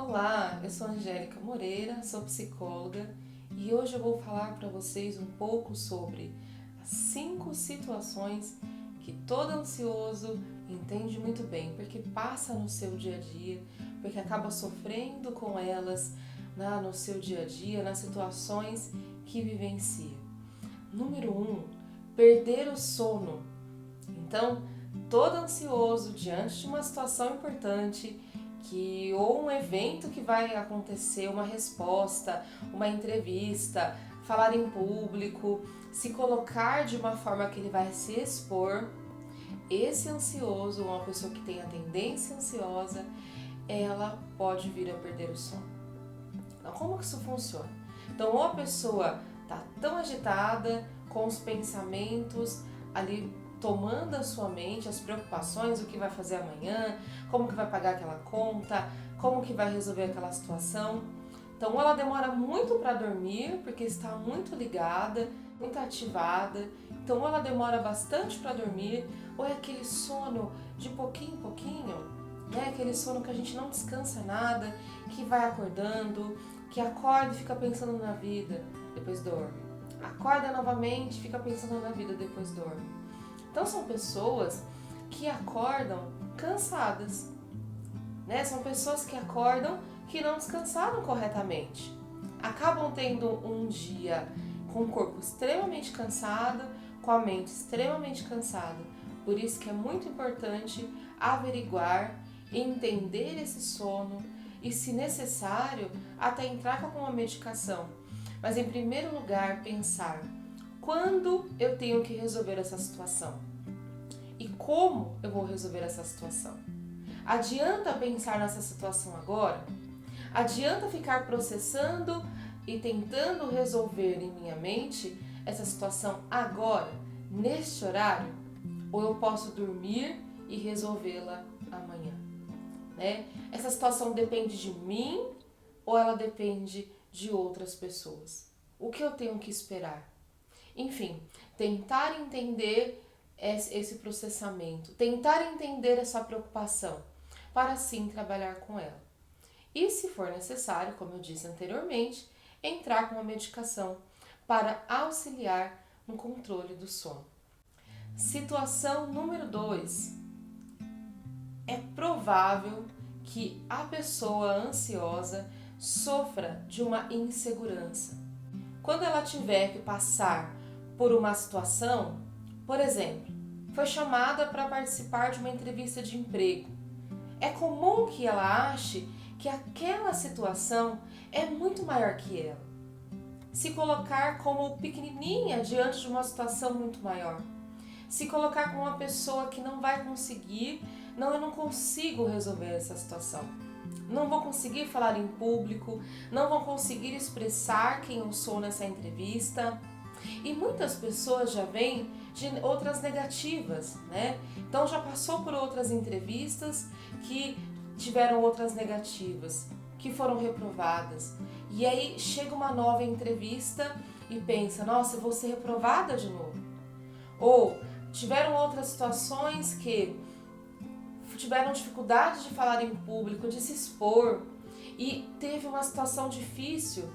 Olá, eu sou Angélica Moreira, sou psicóloga e hoje eu vou falar para vocês um pouco sobre as 5 situações que todo ansioso entende muito bem, porque passa no seu dia a dia, porque acaba sofrendo com elas no seu dia a dia, nas situações que vivencia. Número 1, perder o sono. Então, todo ansioso diante de uma situação importante, ou um evento que vai acontecer, uma resposta, uma entrevista, falar em público, se colocar de uma forma que ele vai se expor, esse ansioso, uma pessoa que tem a tendência ansiosa, ela pode vir a perder o sono. Então, como que isso funciona? Então, ou a pessoa está tão agitada, com os pensamentos ali tomando a sua mente, as preocupações, o que vai fazer amanhã, como que vai pagar aquela conta, como que vai resolver aquela situação. Então, ou ela demora muito para dormir, porque está muito ligada, muito ativada. Então, ou ela demora bastante para dormir, ou é aquele sono de pouquinho em pouquinho, né? Aquele sono que a gente não descansa nada, que vai acordando, que acorda e fica pensando na vida, depois dorme. Acorda novamente, fica pensando na vida, depois dorme. Então são pessoas que acordam cansadas, né? São pessoas que acordam que não descansaram corretamente. Acabam tendo um dia com o corpo extremamente cansado, com a mente extremamente cansada. Por isso que é muito importante averiguar, entender esse sono e, se necessário, até entrar com uma medicação. Mas em primeiro lugar, pensar: quando eu tenho que resolver essa situação? E como eu vou resolver essa situação? Adianta pensar nessa situação agora? Adianta ficar processando e tentando resolver em minha mente essa situação agora, neste horário? Ou eu posso dormir e resolvê-la amanhã? Né? Essa situação depende de mim ou ela depende de outras pessoas? O que eu tenho que esperar? Enfim, tentar entender esse processamento, tentar entender essa preocupação, para assim trabalhar com ela. E, se for necessário, como eu disse anteriormente, entrar com uma medicação para auxiliar no controle do sono. Situação número 2. É provável que a pessoa ansiosa sofra de uma insegurança. Quando ela tiver que passar por uma situação, por exemplo, foi chamada para participar de uma entrevista de emprego, é comum que ela ache que aquela situação é muito maior que ela. Se colocar como pequenininha diante de uma situação muito maior. Se colocar como uma pessoa que não vai conseguir, eu não consigo resolver essa situação. Não vou conseguir falar em público, não vou conseguir expressar quem eu sou nessa entrevista. E muitas pessoas já vêm de outras negativas, né? Então já passou por outras entrevistas que tiveram outras negativas, que foram reprovadas. E aí chega uma nova entrevista e pensa: nossa, eu vou ser reprovada de novo. Ou tiveram outras situações que tiveram dificuldade de falar em público, de se expor, e teve uma situação difícil.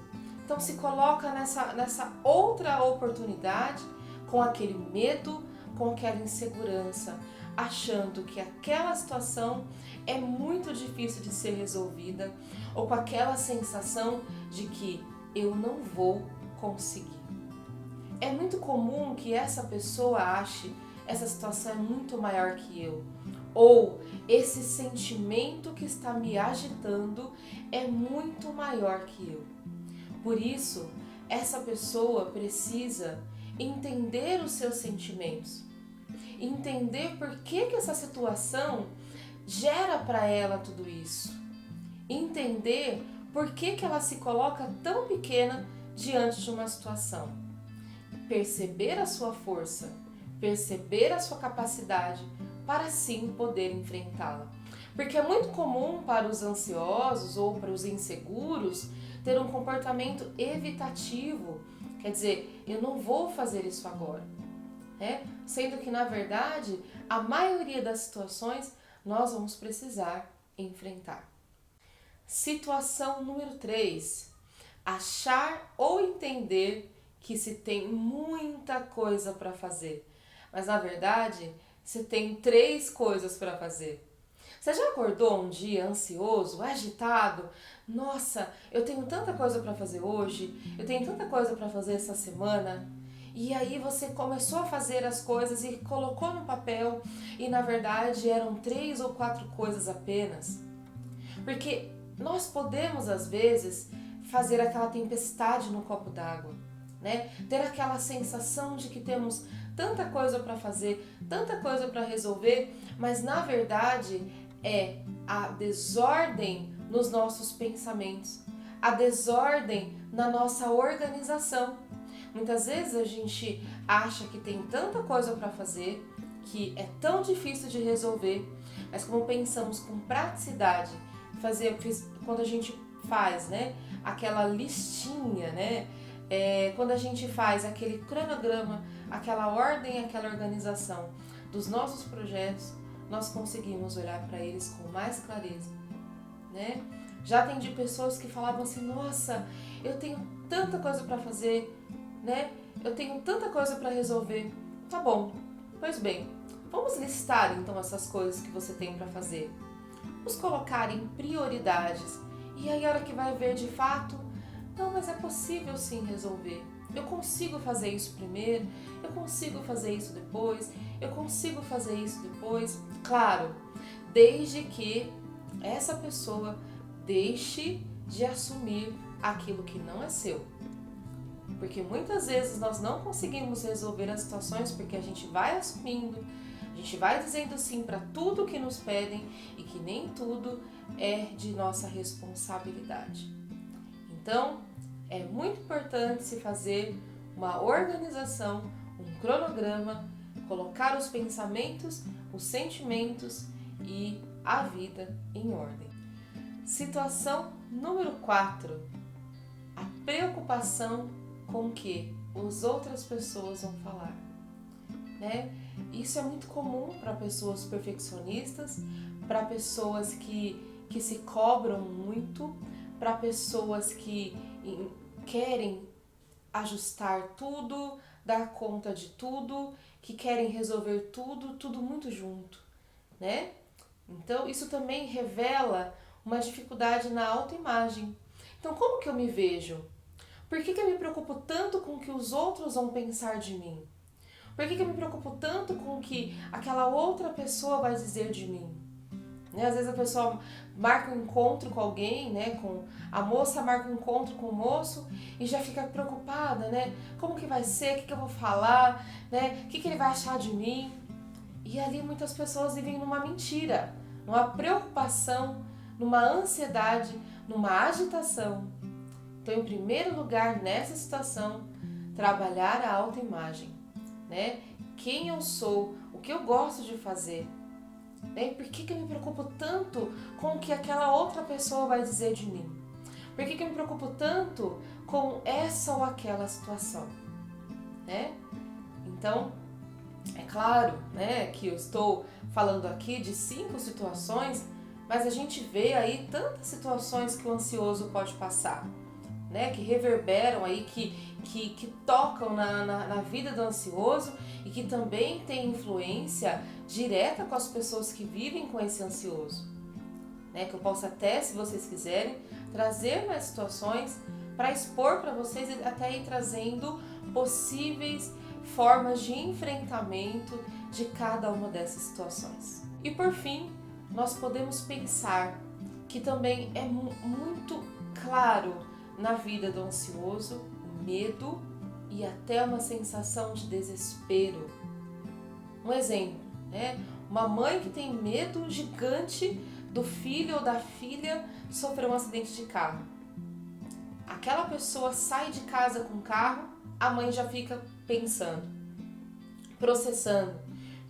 Então se coloca nessa outra oportunidade com aquele medo, com aquela insegurança, achando que aquela situação é muito difícil de ser resolvida, ou com aquela sensação de que eu não vou conseguir. É muito comum que essa pessoa ache essa situação é muito maior que eu, ou esse sentimento que está me agitando é muito maior que eu. Por isso, essa pessoa precisa entender os seus sentimentos, entender por que essa situação gera para ela tudo isso, entender por que ela se coloca tão pequena diante de uma situação, perceber a sua força, perceber a sua capacidade para sim poder enfrentá-la. Porque é muito comum para os ansiosos ou para os inseguros ter um comportamento evitativo, quer dizer, eu não vou fazer isso agora, né? Sendo que, na verdade, a maioria das situações nós vamos precisar enfrentar. Situação número 3. Achar ou entender que se tem muita coisa para fazer, mas na verdade se tem 3 coisas para fazer. Você já acordou um dia ansioso, agitado? Nossa, eu tenho tanta coisa para fazer hoje, eu tenho tanta coisa para fazer essa semana. E aí você começou a fazer as coisas e colocou no papel e na verdade eram 3 ou 4 coisas apenas. Porque nós podemos às vezes fazer aquela tempestade no copo d'água, né? Ter aquela sensação de que temos tanta coisa para fazer, tanta coisa para resolver, mas na verdade é a desordem nos nossos pensamentos, a desordem na nossa organização. Muitas vezes a gente acha que tem tanta coisa para fazer, que é tão difícil de resolver, mas como pensamos com praticidade, quando a gente faz, né, aquela listinha, né, quando a gente faz aquele cronograma, aquela ordem, aquela organização dos nossos projetos, nós conseguimos olhar para eles com mais clareza, né? Já atendi pessoas que falavam assim: nossa, eu tenho tanta coisa para fazer, né? Eu tenho tanta coisa para resolver. Tá bom, pois bem, vamos listar então essas coisas que você tem para fazer. Vamos colocar em prioridades. E aí a hora que vai ver de fato, não, mas é possível sim resolver. Eu consigo fazer isso primeiro, eu consigo fazer isso depois, eu consigo fazer isso depois. Claro, desde que essa pessoa deixe de assumir aquilo que não é seu. Porque muitas vezes nós não conseguimos resolver as situações porque a gente vai assumindo, a gente vai dizendo sim para tudo que nos pedem e que nem tudo é de nossa responsabilidade. Então, é muito importante se fazer uma organização, um cronograma, colocar os pensamentos, os sentimentos e a vida em ordem. Situação número 4. A preocupação com o que as outras pessoas vão falar, né? Isso é muito comum para pessoas perfeccionistas, para pessoas que se cobram muito, para pessoas que querem ajustar tudo, dar conta de tudo, que querem resolver tudo muito junto, né? Então, isso também revela uma dificuldade na autoimagem. Então, como que eu me vejo? Por que eu me preocupo tanto com o que os outros vão pensar de mim? Por que eu me preocupo tanto com o que aquela outra pessoa vai dizer de mim? Né? Às vezes a pessoa marca um encontro com alguém, né? A moça marca um encontro com o moço e já fica preocupada, né? Como que vai ser? O que eu vou falar? Né? O que ele vai achar de mim? E ali muitas pessoas vivem numa mentira, numa preocupação, numa ansiedade, numa agitação. Então, em primeiro lugar, nessa situação, trabalhar a autoimagem, né? Quem eu sou, o que eu gosto de fazer, né? Por que eu me preocupo tanto com o que aquela outra pessoa vai dizer de mim? Por que eu me preocupo tanto com essa ou aquela situação, né? Então, é claro, né, que eu estou falando aqui de 5 situações, mas a gente vê aí tantas situações que o ansioso pode passar, né, que reverberam aí, que tocam na vida do ansioso e que também tem influência direta com as pessoas que vivem com esse ansioso. Né, que eu posso até, se vocês quiserem, trazer mais situações para expor para vocês e até ir trazendo possíveis formas de enfrentamento de cada uma dessas situações. E por fim, nós podemos pensar que também é muito claro na vida do ansioso o medo e até uma sensação de desespero. Um exemplo, né? Uma mãe que tem medo gigante do filho ou da filha sofrer um acidente de carro. Aquela pessoa sai de casa com o carro, a mãe já fica pensando, processando,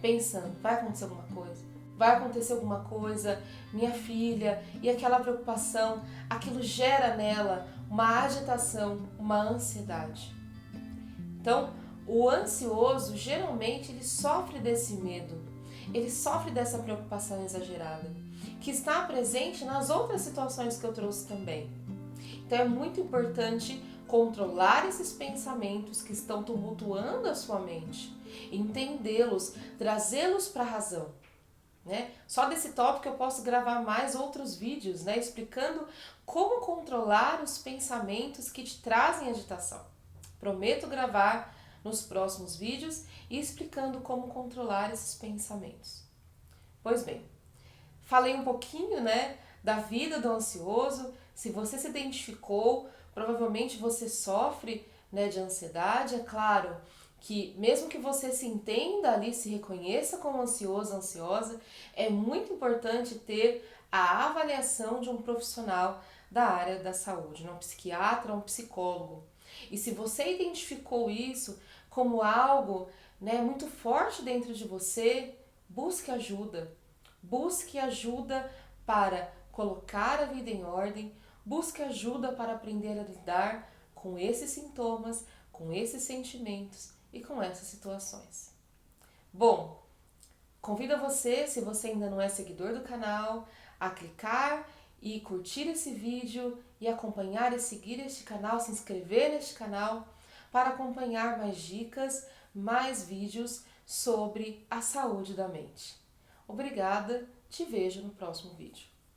pensando, vai acontecer alguma coisa? Vai acontecer alguma coisa, minha filha, e aquela preocupação, aquilo gera nela uma agitação, uma ansiedade. Então, o ansioso, geralmente, ele sofre desse medo, ele sofre dessa preocupação exagerada, que está presente nas outras situações que eu trouxe também. Então é muito importante controlar esses pensamentos que estão tumultuando a sua mente, entendê-los, trazê-los para a razão. Né? Só desse tópico eu posso gravar mais outros vídeos, né, explicando como controlar os pensamentos que te trazem agitação. Prometo gravar nos próximos vídeos e explicando como controlar esses pensamentos. Pois bem, falei um pouquinho, né, da vida do ansioso. Se você se identificou, provavelmente você sofre, né, de ansiedade. É claro que mesmo que você se entenda ali, se reconheça como ansioso, ansiosa, é muito importante ter a avaliação de um profissional da área da saúde, um psiquiatra, um psicólogo. E se você identificou isso como algo, né, muito forte dentro de você, busque ajuda. Busque ajuda para colocar a vida em ordem, busque ajuda para aprender a lidar com esses sintomas, com esses sentimentos e com essas situações. Bom, convido você, se você ainda não é seguidor do canal, a clicar e curtir esse vídeo e acompanhar e seguir este canal, se inscrever neste canal para acompanhar mais dicas, mais vídeos sobre a saúde da mente. Obrigada, te vejo no próximo vídeo.